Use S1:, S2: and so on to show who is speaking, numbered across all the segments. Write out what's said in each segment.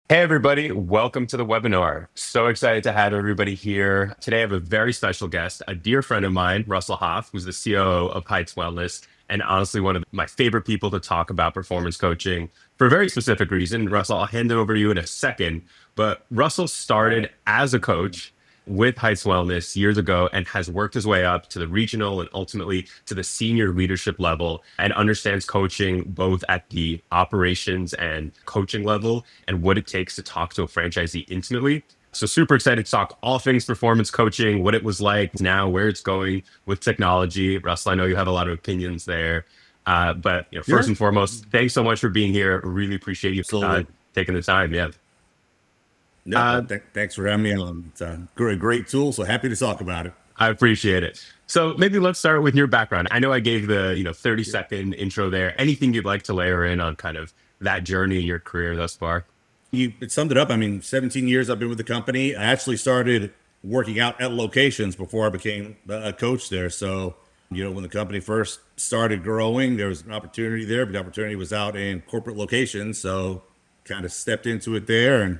S1: Hey, everybody. Welcome to the webinar. So excited to have everybody here. Today, I have a very special guest, a dear friend of mine, Russell Hoff, who's the COO of Heights Wellness, and honestly, one of my favorite people to talk about performance coaching for a very specific reason. Russell, I'll hand it over to you in a second. But Russell started
S2: Right.
S1: as a coach with Heights Wellness years ago and has worked his way up to the regional and ultimately to the senior leadership level and understands coaching both at the operations and coaching level and what it takes to talk to a franchisee intimately. So super excited to talk all things performance coaching, what it was like now, where it's going with technology. Russell, I know you have a lot of opinions there. But first
S2: Yeah,
S1: and foremost, thanks so much for being here. Really appreciate you
S2: absolutely.
S1: taking the time. Yeah.
S2: Yeah,
S1: Uh,
S2: thanks for having me on. It's a great tool, so happy to talk about it.
S1: I appreciate it. So maybe let's start with your background. I know I gave the 30
S2: Yeah.
S1: second intro there. Anything you'd like to layer in on kind of that journey in your career thus far?
S2: You it summed it up. I mean, 17 years I've been with the company. I actually started working out at locations before I became a coach there. So, when the company first started growing, there was an opportunity there, but the opportunity was out in corporate locations. So, kind of stepped into it there and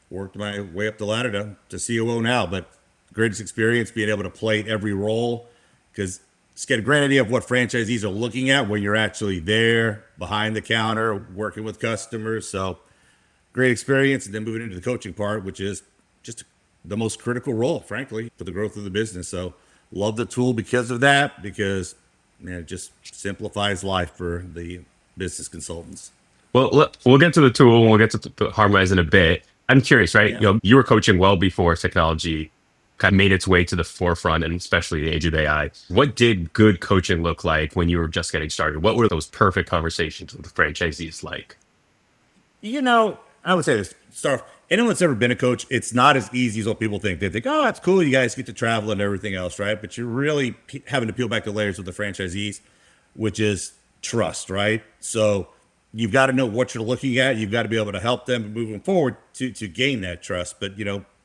S2: worked my way up the ladder to COO now. But greatest experience being able to play every role because just get a great idea of what franchisees are looking at when you're actually there behind the counter working with customers. So great experience, and then moving into the coaching part, which is just the most critical role, frankly, for the growth of the business. So love the tool because of that, because man, it just simplifies life for the business consultants.
S1: Well, we'll get to the tool and we'll get to Harmonyze in a bit. I'm curious, right?
S2: Yeah.
S1: You were coaching well before technology kind of made its way to the forefront, and especially the age of AI. What did good coaching look like when you were just getting started? What were those perfect conversations with the franchisees like?
S2: I would say this, Start. Anyone that's ever been a coach, it's not as easy as what people think. They think, oh, that's cool. You guys get to travel and everything else, right? But you're really having to peel back the layers with the franchisees, which is trust, right? So you've got to know what you're looking at. You've got to be able to help them moving forward to gain that trust. But,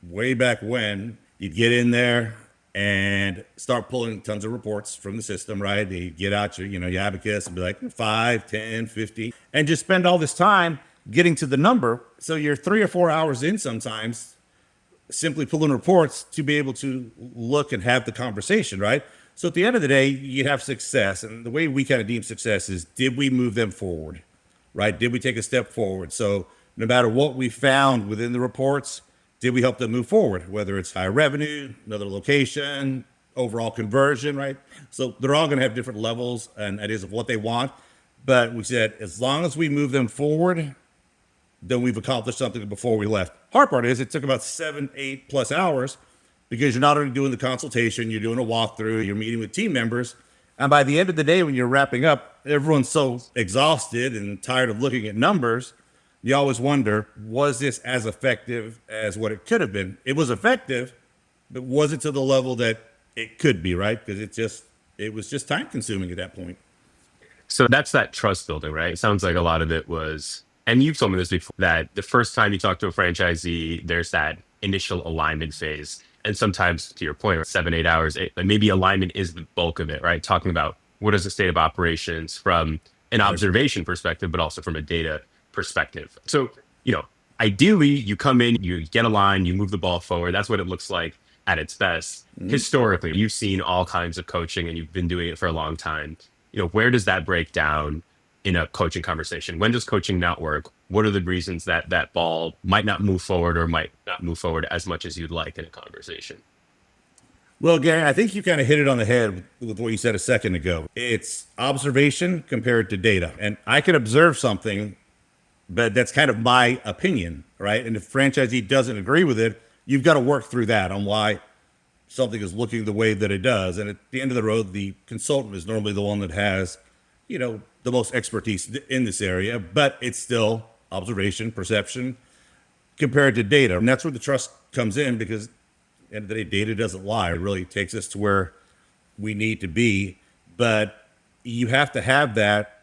S2: way back when you'd get in there and start pulling tons of reports from the system, right? You get out your abacus and be like 5, 10, 50, and just spend all this time getting to the number. So you're 3 or 4 hours in sometimes simply pulling reports to be able to look and have the conversation, right? So at the end of the day, you have success. And the way we kind of deem success is, did we move them forward, right? Did we take a step forward? So no matter what we found within the reports, did we help them move forward? Whether it's higher revenue, another location, overall conversion, right? So they're all going to have different levels and ideas of what they want. But we said, as long as we move them forward, then we've accomplished something before we left. Hard part is it took about 7, 8 plus hours because you're not only doing the consultation, you're doing a walkthrough, you're meeting with team members. And by the end of the day, when you're wrapping up, everyone's so exhausted and tired of looking at numbers. You always wonder, was this as effective as what it could have been? It was effective, but was it to the level that it could be, right? Because it was just time consuming at that point.
S1: So that's that trust building, right? It sounds like a lot of it was, and you've told me this before, that the first time you talk to a franchisee, there's that initial alignment phase. And sometimes, to your point, 7, 8 hours, maybe alignment is the bulk of it, right? Talking about what is the state of operations from an
S2: 100%.
S1: observation perspective, but also from a data perspective. So, you know, ideally, you come in, you get aligned, you move the ball forward. That's what it looks like at its best.
S2: Mm-hmm.
S1: Historically, you've seen all kinds of coaching and you've been doing it for a long time. Where does that break down in a coaching conversation? When does coaching not work? What are the reasons that that ball might not move forward or might not move forward as much as you'd like in a conversation?
S2: Well, Gary, I think you kind of hit it on the head with what you said a second ago. It's observation compared to data. And I can observe something, but that's kind of my opinion, right? And if franchisee doesn't agree with it, you've got to work through that on why something is looking the way that it does. And at the end of the road, the consultant is normally the one that has, the most expertise in this area, but it's still observation, perception compared to data. And that's where the trust comes in because at the end of the day, data doesn't lie. It really takes us to where we need to be. But you have to have that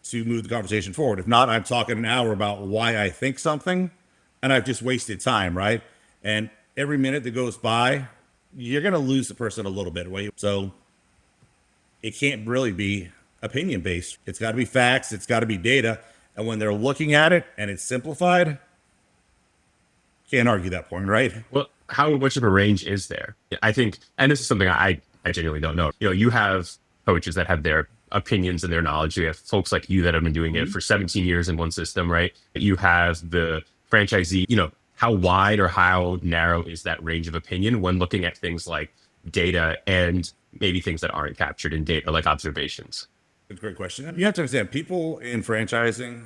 S2: to move the conversation forward. If not, I'm talking an hour about why I think something and I've just wasted time, right? And every minute that goes by, you're going to lose the person a little bit. Right? So it can't really be opinion based. It's got to be facts, it's got to be data. And when they're looking at it and it's simplified, Can't argue that point, right?
S1: Well, how much of a range is there? I think, and this is something I genuinely don't know. You have coaches that have their opinions and their knowledge. You have folks like you that have been doing it
S2: Mhm.
S1: for 17 years in one system, right? You have the franchisee, how wide or how narrow is that range of opinion when looking at things like data and maybe things that aren't captured in data, like observations?
S2: That's a great question. You have to understand people in franchising,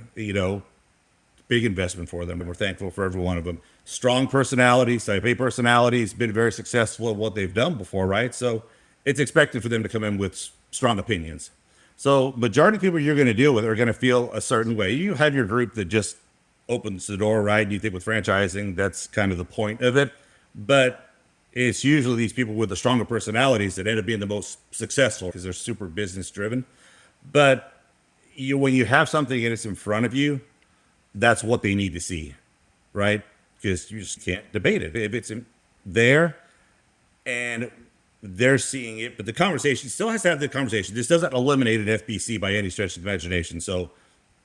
S2: big investment for them, and we're thankful for every one of them. Strong personalities, type A personalities, been very successful at what they've done before, right? So it's expected for them to come in with strong opinions. So majority of people you're going to deal with are going to feel a certain way. You have your group that just opens the door, right? You think with franchising, that's kind of the point of it. But it's usually these people with the stronger personalities that end up being the most successful because they're super business driven. But when you have something and it's in front of you, that's what they need to see, right? Because you just can't debate it. If it's there and they're seeing it, but the conversation still has to have the conversation. This doesn't eliminate an FBC by any stretch of the imagination. So,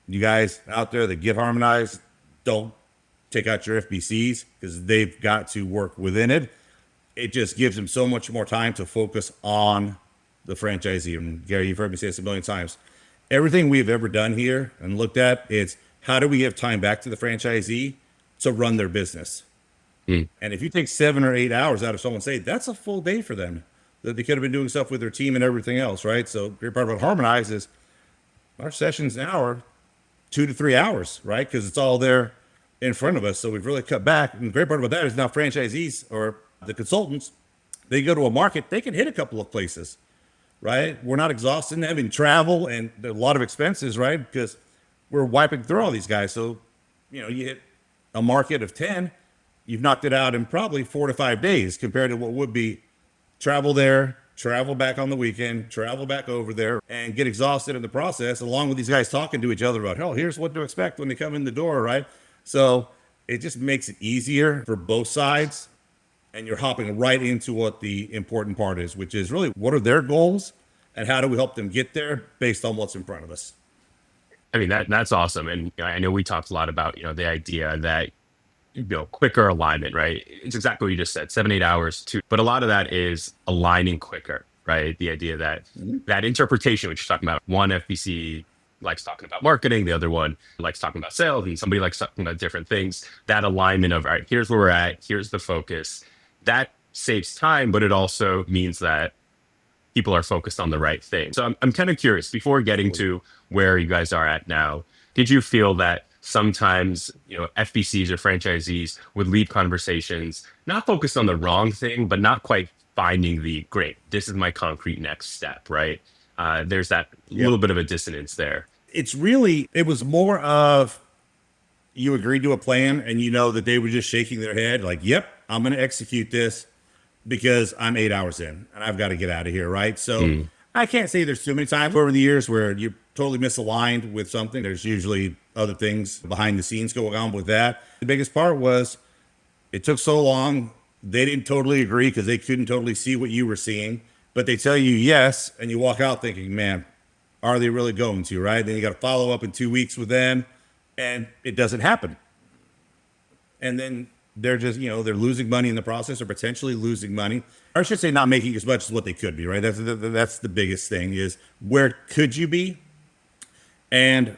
S2: you guys out there that get harmonized, don't take out your FBCs because they've got to work within it. It just gives them so much more time to focus on the franchisee. And Gary, you've heard me say this a million times. Everything we've ever done here and looked at, it's how do we give time back to the franchisee to run their business?
S1: Mm.
S2: And if you take 7 or 8 hours out of someone's day, that's a full day for them that they could have been doing stuff with their team and everything else, right? So, great part about Harmonyze is our sessions now are 2 to 3 hours, right? Because it's all there in front of us. So we've really cut back. And the great part about that is now franchisees or the consultants, they go to a market, they can hit a couple of places, right? We're not exhausting them in travel and a lot of expenses, right? Because we're wiping through all these guys. So, you hit a market of 10, you've knocked it out in probably 4 to 5 days compared to what would be travel there, travel back on the weekend, travel back over there, and get exhausted in the process, along with these guys talking to each other about, oh, here's what to expect when they come in the door, right? So it just makes it easier for both sides. And you're hopping right into what the important part is, which is really what are their goals and how do we help them get there based on what's in front of us.
S1: I mean, that's awesome. And I know we talked a lot about, the idea that quicker alignment, right? It's exactly what you just said, 7, 8 hours too. But a lot of that is aligning quicker, right? The idea that
S2: Mhm.
S1: that interpretation, which you're talking about, one FBC likes talking about marketing, the other one likes talking about sales, and somebody likes talking about different things. That alignment of, all right, here's where we're at, here's the focus. That saves time, but it also means that people are focused on the right thing. So I'm kind of curious, before getting to where you guys are at now, did you feel that sometimes, FBCs or franchisees would leave conversations not focused on the wrong thing, but not quite finding the great, this is my concrete next step, right? There's that
S2: Yep.
S1: little bit of a dissonance there.
S2: It was more of you agreed to a plan and you know that they were just shaking their head like, yep, I'm going to execute this because I'm 8 hours in and I've got to get out of here, right? So
S1: Mm.
S2: I can't say there's too many times over the years where you're totally misaligned with something. There's usually other things behind the scenes going on with that. The biggest part was it took so long. They didn't totally agree because they couldn't totally see what you were seeing, but they tell you yes, and you walk out thinking, man, are they really going to, right? Then you got to follow up in 2 weeks with them, and it doesn't happen. And then they're just, they're losing money in the process or potentially losing money. Or I should say not making as much as what they could be, right? That's the biggest thing is where could you be? And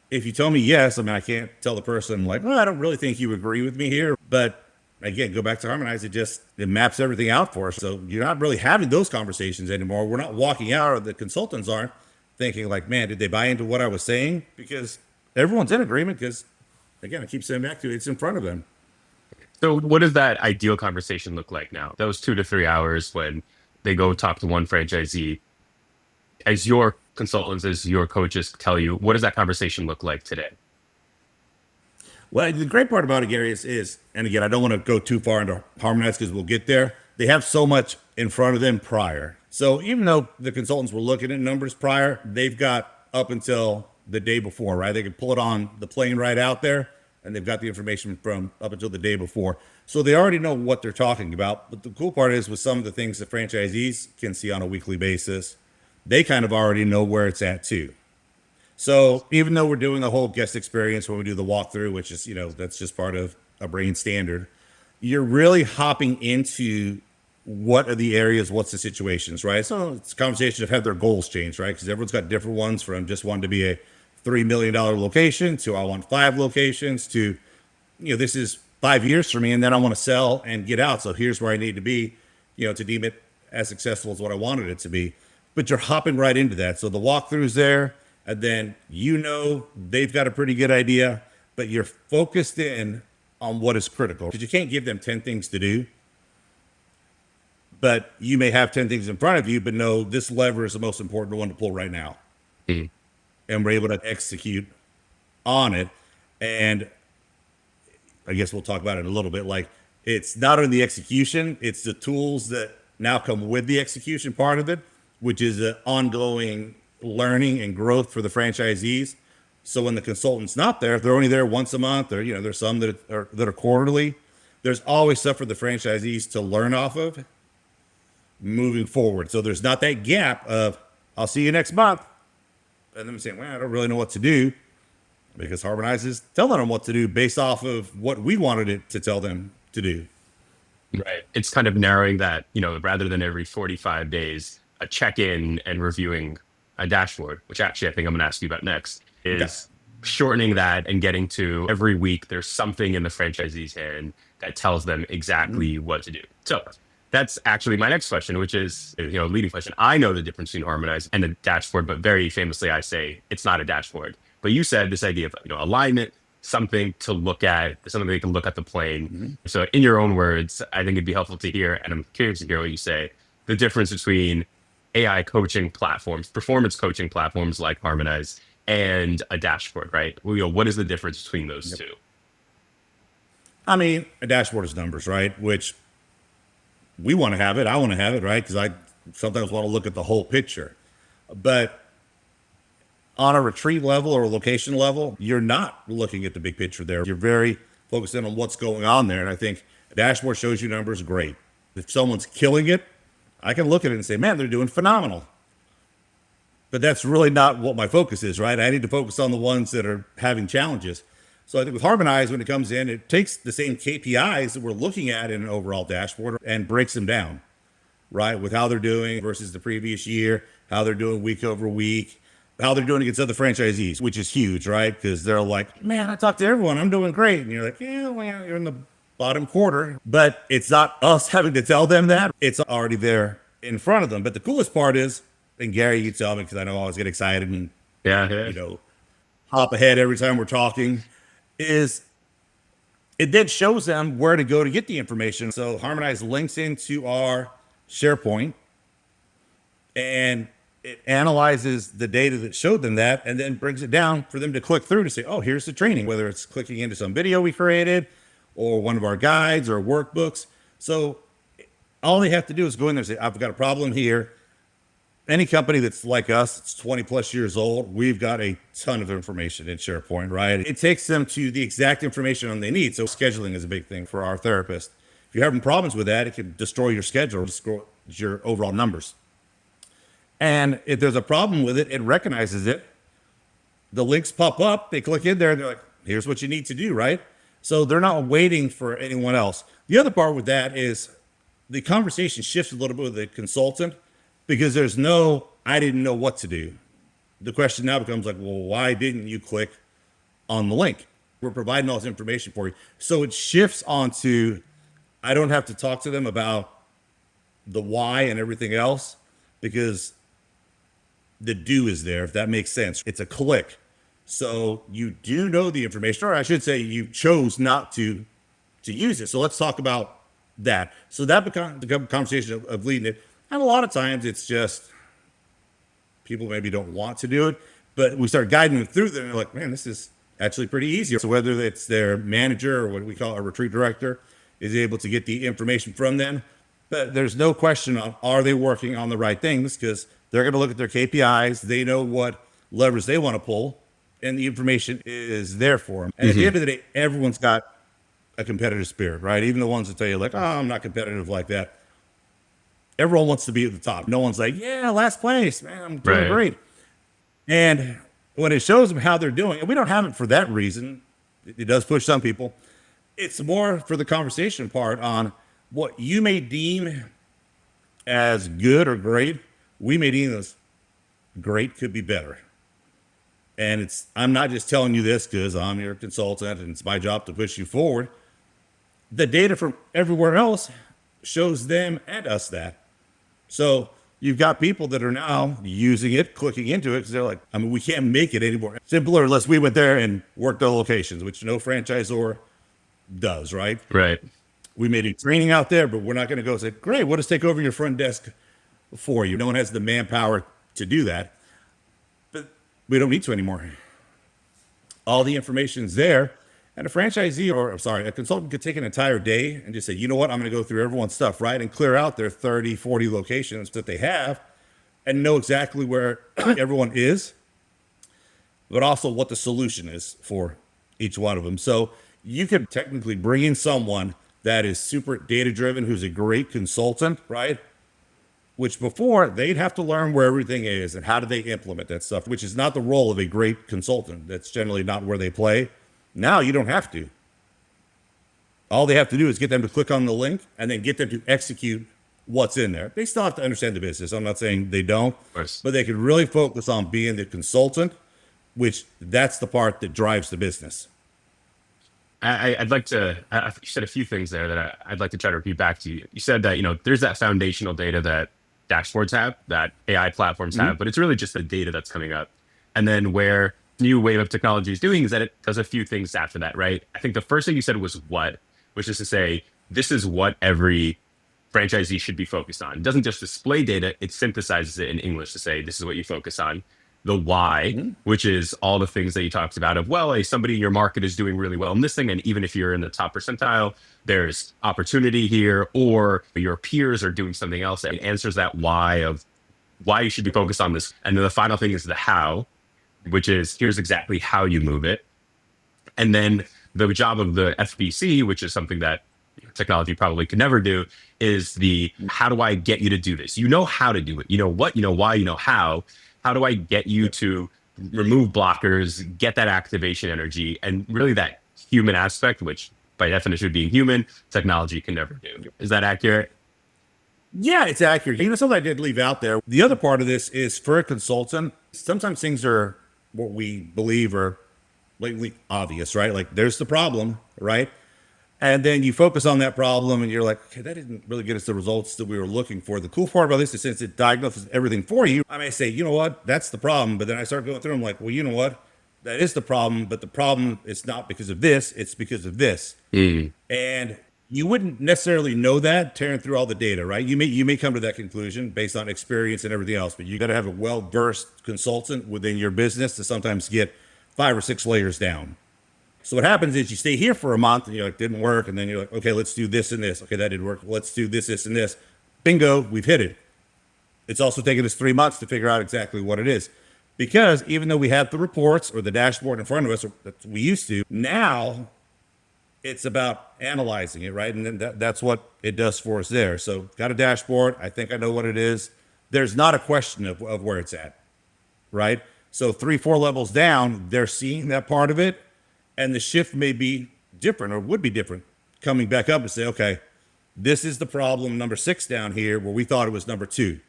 S2: if you tell me yes, I mean, I can't tell the person like, well, I don't really think you agree with me here. But again, go back to Harmonize. It maps everything out for us. So you're not really having those conversations anymore. We're not walking out, or the consultants aren't thinking like, man, did they buy into what I was saying? Because everyone's in agreement because again, I keep saying back to it, it's in front of them.
S1: So what does that ideal conversation look like now? Those 2 to 3 hours when they go talk to one franchisee, as your consultants, as your coaches tell you, what does that conversation look like today?
S2: Well, the great part about it, Gary, is and again, I don't want to go too far into Harmonize because we'll get there. They have so much in front of them prior. So even though the consultants were looking at numbers prior, they've got up until the day before, right? They can pull it on the plane right out there, and they've got the information from up until the day before. So they already know what they're talking about. But the cool part is with some of the things that franchisees can see on a weekly basis, they kind of already know where it's at too. So even though we're doing a whole guest experience when we do the walkthrough, which is, that's just part of a brain standard, you're really hopping into what are the areas, what's the situations, right? So it's a conversation of have their goals changed, right? Because everyone's got different ones, from just wanting to be a $3 million location to I want 5 locations to, this is 5 years for me, and then I want to sell and get out. So here's where I need to be, to deem it as successful as what I wanted it to be. But you're hopping right into that. So the walkthrough's there, and then they've got a pretty good idea, but you're focused in on what is critical. Because you can't give them 10 things to do, but you may have 10 things in front of you, but no, this lever is the most important one to pull right now.
S1: Mhm.
S2: And we're able to execute on it. And I guess we'll talk about it in a little bit. Like, it's not only the execution, it's the tools that now come with the execution part of it, which is an ongoing learning and growth for the franchisees. So when the consultant's not there, if they're only there once a month, or there's some that are quarterly, there's always stuff for the franchisees to learn off of moving forward. So there's not that gap of I'll see you next month, and them saying, well, I don't really know what to do, because Harmonyze is telling them what to do based off of what we wanted it to tell them to do.
S1: Right. It's kind of narrowing that, rather than every 45 days, a check in and reviewing a dashboard, which actually I think I'm going to ask you about next,
S2: Okay.
S1: is shortening that and getting to every week there's something in the franchisee's hand that tells them exactly what to do. So that's actually my next question, which is, leading question. I know the difference between Harmonyze and a dashboard, but very famously I say it's not a dashboard. But you said this idea of, alignment, something to look at, something they can look at the plane. So in your own words, I think it'd be helpful to hear, and I'm curious to hear what you say, the difference between AI coaching platforms, performance coaching platforms like Harmonyze, and a dashboard, right? Well, what is the difference between those two?
S2: I mean, a dashboard is numbers, right? Which we want to have it. I want to have it, right? Because I sometimes want to look at the whole picture. But on a retreat level or a location level, you're not looking at the big picture there. You're very focused in on what's going on there. And I think a dashboard shows you numbers, great. If someone's killing it, I can look at it and say, man, they're doing phenomenal. But that's really not what my focus is, right? I need to focus on the ones that are having challenges. So I think with Harmonyze, when it comes in, it takes the same KPIs that we're looking at in an overall dashboard and breaks them down, right? With how they're doing versus the previous year, how they're doing week over week, how they're doing against other franchisees, which is huge, right? Because they're like, man, I talked to everyone, I'm doing great. And you're like, yeah, well, you're in the bottom quarter. But it's not us having to tell them that. It's already there in front of them. But the coolest part is, and Gary, you tell me, because I know I always get excited and,
S1: Yeah.
S2: hop ahead every time we're talking, is it then shows them where to go to get the information. So Harmonyze links into our SharePoint, and it analyzes the data that showed them that, and then brings it down for them to click through to say, oh, here's the training, whether it's clicking into some video we created or one of our guides or workbooks. So all they have to do is go in there and say, I've got a problem here. Any company that's like us, it's 20 plus years old, we've got a ton of information in SharePoint, right? It takes them to the exact information they need. So scheduling is a big thing for our therapist. If you're having problems with that, it can destroy your schedule, destroy your overall numbers. And if there's a problem with it, it recognizes it. The links pop up, they click in there, and they're like, here's what you need to do, right? So they're not waiting for anyone else. The other part with that is the conversation shifts a little bit with the consultant, because there's no, I didn't know what to do. The question now becomes like, well, why didn't you click on the link? We're providing all this information for you. So it shifts onto, I don't have to talk to them about the why and everything else, because the do is there, if that makes sense. It's a click. So you do know the information, or I should say you chose not to use it. So let's talk about that. So that becomes the conversation of leading it. And a lot of times it's just people maybe don't want to do it, but we start guiding them through them. And they're like, man, this is actually pretty easy. So whether it's their manager or what we call a retreat director is able to get the information from them, but there's no question on, are they working on the right things? Because they're going to look at their KPIs. They know what levers they want to pull, and the information is there for them. And at the end of the day, everyone's got a competitive spirit, right? Even the ones that tell you like, oh, I'm not competitive like that. Everyone wants to be at the top. No one's like, yeah, last place, man, I'm doing great. And when it shows them how they're doing, and we don't have it for that reason, it does push some people. It's more for the conversation part on what you may deem as good or great. We may deem as great could be better. And I'm not just telling you this because I'm your consultant and it's my job to push you forward. The data from everywhere else shows them and us that. So you've got people that are now using it, clicking into it because they're like, I mean, we can't make it anymore simpler unless we went there and worked the locations, which no franchisor does, right?
S1: Right.
S2: We made a training out there, but we're not going to go say, great, we'll just take over your front desk for you. No one has the manpower to do that. But we don't need to anymore. All the information's there. And a franchisee, or I'm sorry, a consultant could take an entire day and just say, you know what, I'm going to go through everyone's stuff, right? And clear out their 30, 40 locations that they have and know exactly where everyone is, but also what the solution is for each one of them. So you could technically bring in someone that is super data driven, who's a great consultant, right? Which before they'd have to learn where everything is and how do they implement that stuff, which is not the role of a great consultant. That's generally not where they play. Now you don't have to. All they have to do is get them to click on the link and then get them to execute what's in there. They still have to understand the business. I'm not saying they don't,
S1: Of course.
S2: but they can really focus on being the consultant, which that's the part that drives the business.
S1: I'd like to. You said a few things there that I'd like to try to repeat back to you. You said that there's that foundational data that dashboards have, that AI platforms have, but it's really just the data that's coming up. And then where new wave of technology is doing is that it does a few things after that, right? I think the first thing you said was what, which is to say this is what every franchisee should be focused on. It doesn't just display data; it synthesizes it in English to say this is what you focus on. The why, which is all the things that you talked about of, well, hey, somebody in your market is doing really well in this thing. And even if you're in the top percentile, there's opportunity here, or your peers are doing something else. It answers that why of why you should be focused on this. And then the final thing is the how, which is here's exactly how you move it. And then the job of the FBC, which is something that technology probably could never do, is the how do I get you to do this? You know how to do it. You know what, you know why, you know how. How do I get you to remove blockers, get that activation energy, and really that human aspect, which by definition of being human, technology can never do. Is that accurate?
S2: Yeah, it's accurate. Something I did leave out there. The other part of this is for a consultant, sometimes things are what we believe are blatantly obvious, right? Like there's the problem, right? And then you focus on that problem and you're like, okay, that didn't really get us the results that we were looking for. The cool part about this is since it diagnoses everything for you, I may say, you know what, that's the problem. But then I start going through, I'm like, well, you know what? That is the problem, but the problem is not because of this, it's because of this. And you wouldn't necessarily know that tearing through all the data, right? You may come to that conclusion based on experience and everything else, but you got to have a well-versed consultant within your business to sometimes get 5 or 6 layers down. So what happens is you stay here for a month and you're like, didn't work. And then you're like, okay, let's do this and this. Okay, that didn't work. Let's do this, this, and this. Bingo, we've hit it. It's also taken us 3 months to figure out exactly what it is. Because even though we have the reports or the dashboard in front of us, or that we used to, now it's about analyzing it, right? And then that's what it does for us there. So got a dashboard. I think I know what it is. There's not a question of where it's at, right? So 3, 4 levels down, they're seeing that part of it. And the shift may be different or would be different coming back up and say, okay, this is the problem number 6 down here where we thought it was number 2.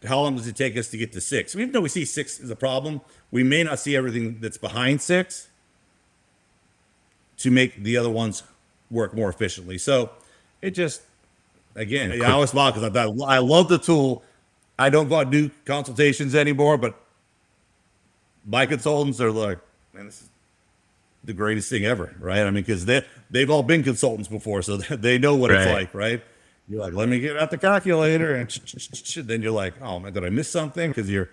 S2: How long does it take us to get to 6? Even though we see 6 as a problem, we may not see everything that's behind 6 to make the other ones work more efficiently. So it just, again, I always smile because I love the tool. I don't go out and do consultations anymore, but my consultants are like, man, this is the greatest thing ever, right? I mean, because they've all been consultants before, so they know what it's like, right? You're like, let me get out the calculator, and then you're like, oh man, did I miss something? Because you're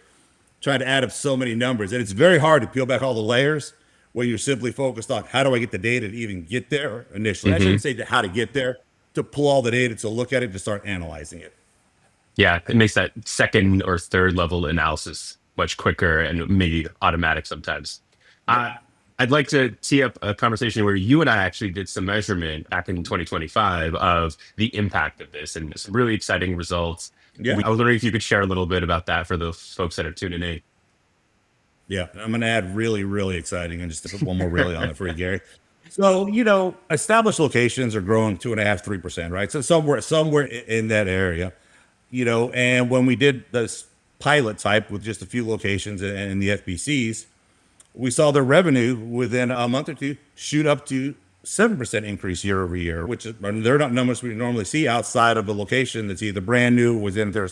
S2: trying to add up so many numbers, and it's very hard to peel back all the layers when you're simply focused on how do I get the data to even get there initially. I shouldn't say how to get there, to pull all the data, to look at it, to start analyzing it.
S1: Yeah, it makes that second or third level analysis much quicker and maybe automatic sometimes. I'd like to tee up a conversation where you and I actually did some measurement back in 2025 of the impact of this and some really exciting results.
S2: Yeah.
S1: I was wondering if you could share a little bit about that for those folks that are tuning in.
S2: Yeah, I'm going to add really, really exciting, and just to put one more really on it for you, Gary. So, established locations are growing 2.5, 3%, right? So somewhere in that area, and when we did this pilot type with just a few locations and the FBCs, we saw their revenue within a month or two shoot up to 7% increase year over year, which is, they're not numbers we normally see outside of a location that's either brand new within their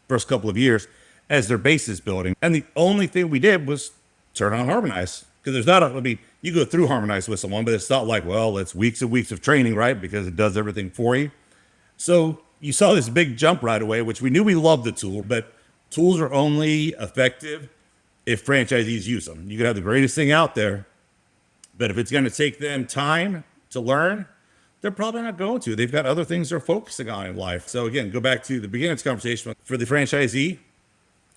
S2: first couple of years as their base is building. And the only thing we did was turn on Harmonyze, because there's not I mean, you go through Harmonyze with someone, but it's not like, well, it's weeks and weeks of training, right? Because it does everything for you. So you saw this big jump right away, which we knew we loved the tool, but tools are only effective if franchisees use them. You could have the greatest thing out there, but if it's going to take them time to learn, they're probably not going to. They've got other things they're focusing on in life. So again, go back to the beginning of this conversation. For the franchisee,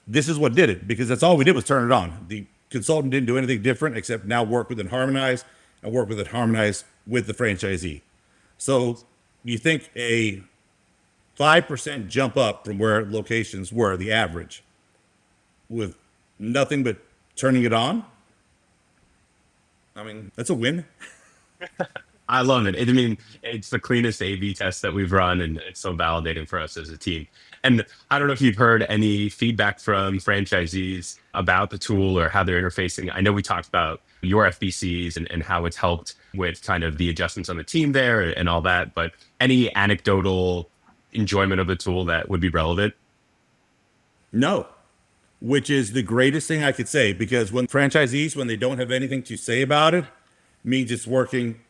S2: this is what did it, because that's all we did was turn it on. The consultant didn't do anything different except now work within Harmonyze and work within Harmonyze with the franchisee. So you think a 5% jump up from where locations were, the average, with nothing but turning it on, I mean, that's a win.
S1: I love it. I mean, it's the cleanest A/B test that we've run, and it's so validating for us as a team. And I don't know if you've heard any feedback from franchisees about the tool or how they're interfacing. I know we talked about your FBCs and how it's helped with kind of the adjustments on the team there and all that, but any anecdotal enjoyment of the tool that would be relevant?
S2: No, which is the greatest thing I could say, because when franchisees, when they don't have anything to say about it, means it's working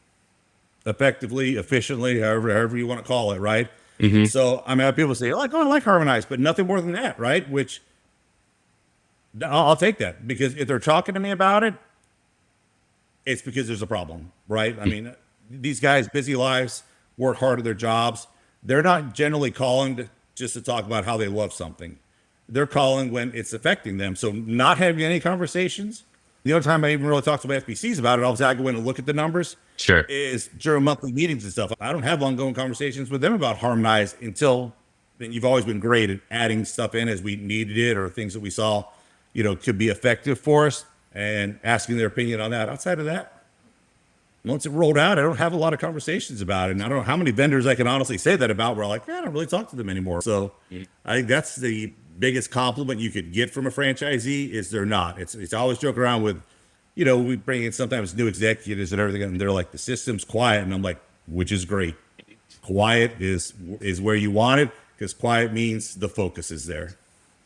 S2: effectively, efficiently, however you want to call it, right?
S1: Hmm.
S2: So I mean, I have people say, like, oh, I like Harmonize, but nothing more than that, right? Which I'll take that, because if they're talking to me about it, it's because there's a problem, right? I mean, these guys, busy lives, work hard at their jobs. They're not generally calling just to talk about how they love something. They're calling when it's affecting them. So not having any conversations. The only time I even really talk to my FBCs about it, obviously I go in and look at the numbers,
S1: Sure.
S2: is during monthly meetings and stuff. I don't have ongoing conversations with them about Harmonize until then. You've always been great at adding stuff in as we needed it, or things that we saw, could be effective for us, and asking their opinion on that. Outside of that, once it rolled out, I don't have a lot of conversations about it. And I don't know how many vendors I can honestly say that about, where I'm like, I don't really talk to them anymore. So I think that's the biggest compliment you could get from a franchisee, is they're not. It's always joke around with, we bring in sometimes new executives and everything, and they're like, the system's quiet. And I'm like, which is great. Quiet is where you want it, because quiet means the focus is there.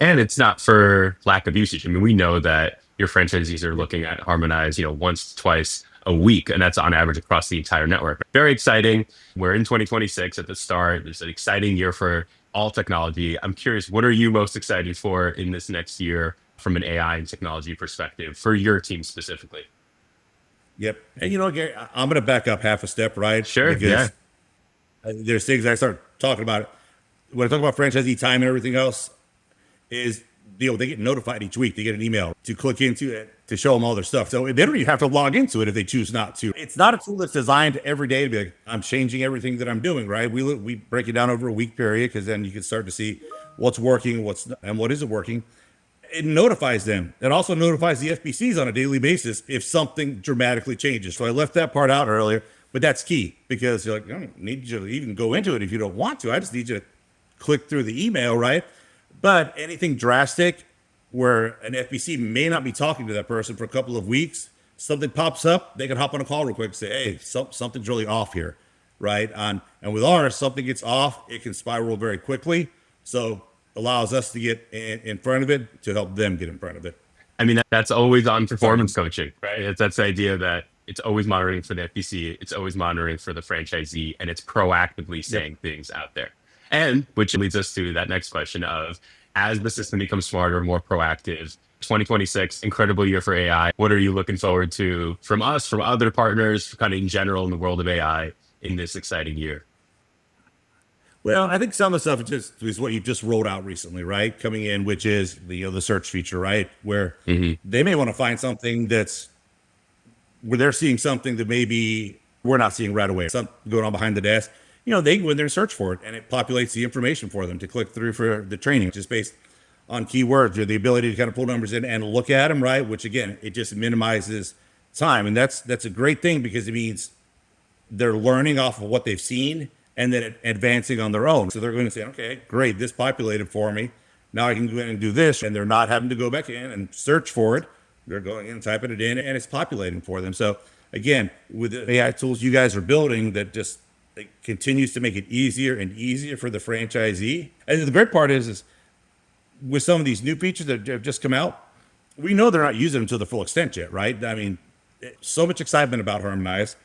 S1: And it's not for lack of usage. I mean, we know that your franchisees are looking at Harmonize, once, twice a week, and that's on average across the entire network. Very exciting. We're in 2026 at the start. It's an exciting year for all technology. I'm curious, what are you most excited for in this next year from an AI and technology perspective for your team specifically?
S2: Yep. And Gary, I'm going to back up half a step, right?
S1: Sure. Yeah.
S2: Because there's things I start talking about. When I talk about franchisee time and everything else, is they get notified each week. They get an email to click into it to show them all their stuff. So they don't even have to log into it if they choose not to. It's not a tool that's designed every day to be like, I'm changing everything that I'm doing, right? We break it down over a week period, because then you can start to see what's working, and what isn't working. It notifies them. It also notifies the FBCs on a daily basis if something dramatically changes. So I left that part out earlier, but that's key, because you're like, I don't need you to even go into it if you don't want to. I just need you to click through the email, right? But anything drastic where an FBC may not be talking to that person for a couple of weeks, something pops up, they can hop on a call real quick and say, hey, something's really off here, right? And with ours, something gets off, it can spiral very quickly. So allows us to get in front of it to help them get in front of it.
S1: I mean, that's always on performance coaching, right? That's the idea that it's always monitoring for the FBC, it's always monitoring for the franchisee, and it's proactively
S2: Yep.
S1: saying things out there. And which leads us to that next question of, as the system becomes smarter, more proactive, 2026, incredible year for AI. What are you looking forward to from us, from other partners, kind of in general in the world of AI in this exciting year?
S2: Well, I think some of the stuff is what you just rolled out recently, right? Coming in, which is the search feature, right? Where
S1: Hmm.
S2: they may want to find something that's where they're seeing something that maybe we're not seeing right away. Something going on behind the desk. They go in there and search for it, and it populates the information for them to click through for the training, just based on keywords, or the ability to kind of pull numbers in and look at them, right? Which again, it just minimizes time, and that's a great thing, because it means they're learning off of what they've seen and then advancing on their own. So they're going to say, okay, great, this populated for me. Now I can go in and do this. And they're not having to go back in and search for it. They're going in and typing it in and it's populating for them. So again, with the AI tools you guys are building, that just it continues to make it easier and easier for the franchisee. And the great part is with some of these new features that have just come out, we know they're not using them to the full extent yet, right? I mean, so much excitement about Harmonyze,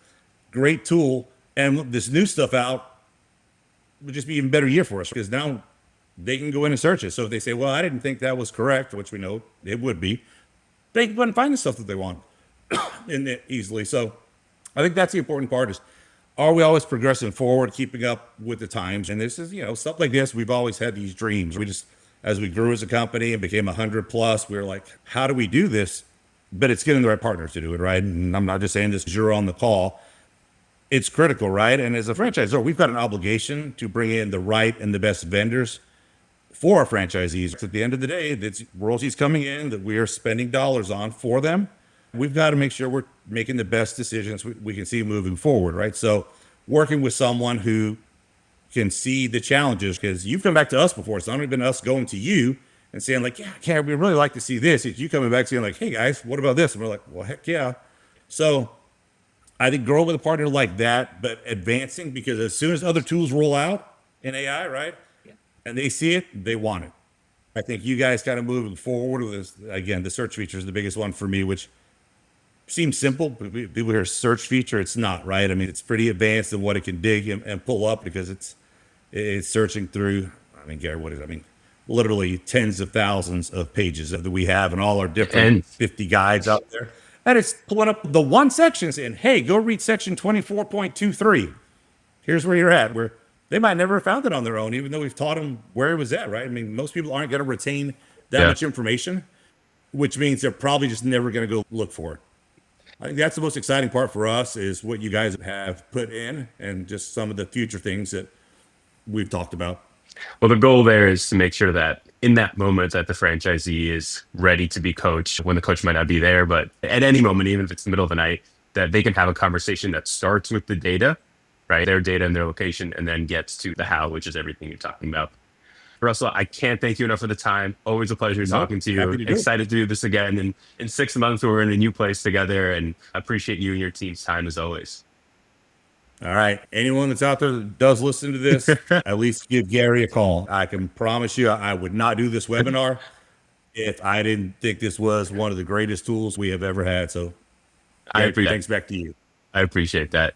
S2: great tool, and this new stuff out would just be even better year for us because now they can go in and search it. So if they say, well, I didn't think that was correct, which we know it would be, they can go and find the stuff that they want in it easily. So I think that's the important part is, are we always progressing forward, keeping up with the times? And this is, stuff like this, we've always had these dreams. We just, as we grew as a company and became 100 plus, we were like, how do we do this? But it's getting the right partners to do it, right? And I'm not just saying this because you're on the call. It's critical, right? And as a franchisor, we've got an obligation to bring in the right and the best vendors for our franchisees. At the end of the day, it's royalties coming in that we are spending dollars on for them. We've got to make sure we're making the best decisions we can see moving forward, right? So working with someone who can see the challenges, because you've come back to us before. It's not only been us going to you and saying like, yeah, Karen, we really like to see this. It's you coming back saying like, hey guys, what about this? And we're like, well, heck yeah. So I think growing with a partner like that, but advancing, because as soon as other tools roll out in AI, right, and they see it, they want it. I think you guys kind of moving forward with this, again, the search feature is the biggest one for me, which seems simple, but people hear search feature, it's not, right? I mean, it's pretty advanced in what it can dig and pull up because it's searching through, I mean, Gary, what is it? I mean, literally tens of thousands of pages that we have and all our different 50 guides out there. And it's pulling up the one section saying, hey, go read section 24.23. Here's where you're at, where they might never have found it on their own, even though we've taught them where it was at, right? I mean, most people aren't going to retain that much information, which means they're probably just never going to go look for it. I think that's the most exciting part for us is what you guys have put in and just some of the future things that we've talked about.
S1: Well, the goal there is to make sure that in that moment that the franchisee is ready to be coached when the coach might not be there, but at any moment, even if it's the middle of the night, that they can have a conversation that starts with the data, right? Their data and their location, and then gets to the how, which is everything you're talking about. Russell, I can't thank you enough for the time. Always a pleasure talking to you. Excited to do this again in 6 months. We're in a new place together, and I appreciate you and your team's time as always.
S2: All right. Anyone that's out there that does listen to this, at least give Gary a call. I can promise you I would not do this webinar if I didn't think this was one of the greatest tools we have ever had. So Gary, thanks back to you.
S1: I appreciate that.